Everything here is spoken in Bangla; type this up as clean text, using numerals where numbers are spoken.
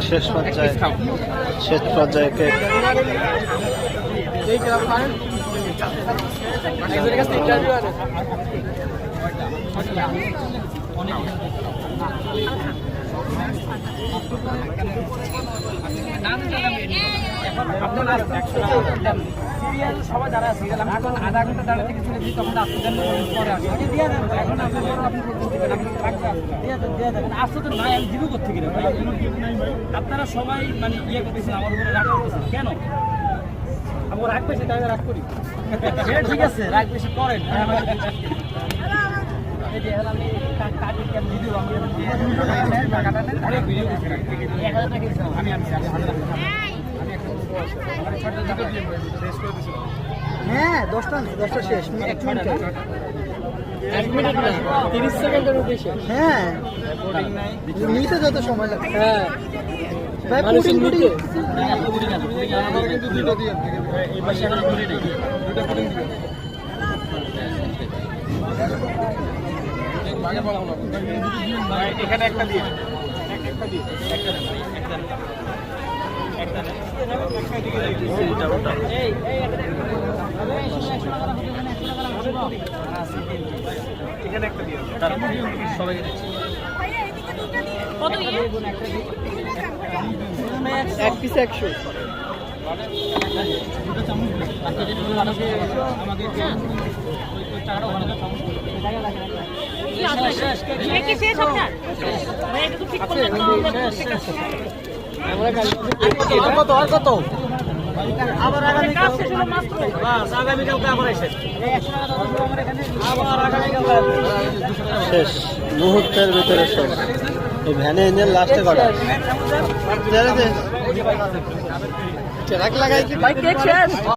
শেষ পর্যায়ে কেক সবাই যারা আছে এখন আধা ঘন্টা দাঁড়াতে কিছু তখন আসতে তো নাই আমি দিব করতে গেলে আপনারা সবাই মানে ইয়ে করতেছেন আমার উপরে রাগ করতেছেন কেন? আমার রাগ পেয়েছে তাই রাগ করি ঠিক আছে রাগ বেশি করেন হ্যাঁ 10টা শেষ 1 মিনিট 30 সেকেন্ডের বেশি। হ্যাঁ নিতে যত সময় লাগে। হ্যাঁ ভাই পুডিং আমার কিন্তু দুটো দিয়ে এই পাশে একটা পুডিং নেই দুটো পুডিং দিবেন আগে বলা হলো এখানে একটা দিয়ে একটা দিয়ে এখানে একটা দিয়ে সবাইকে এক পিস 100 কত আবার আগামীকালকে আবার এসে শেষ মুহূর্তের ভিতরে শেষ। এই ভ্যানে ইঞ্জিন লাস্টে কটা ট্রাক লাগাই কি বাইক শেষ।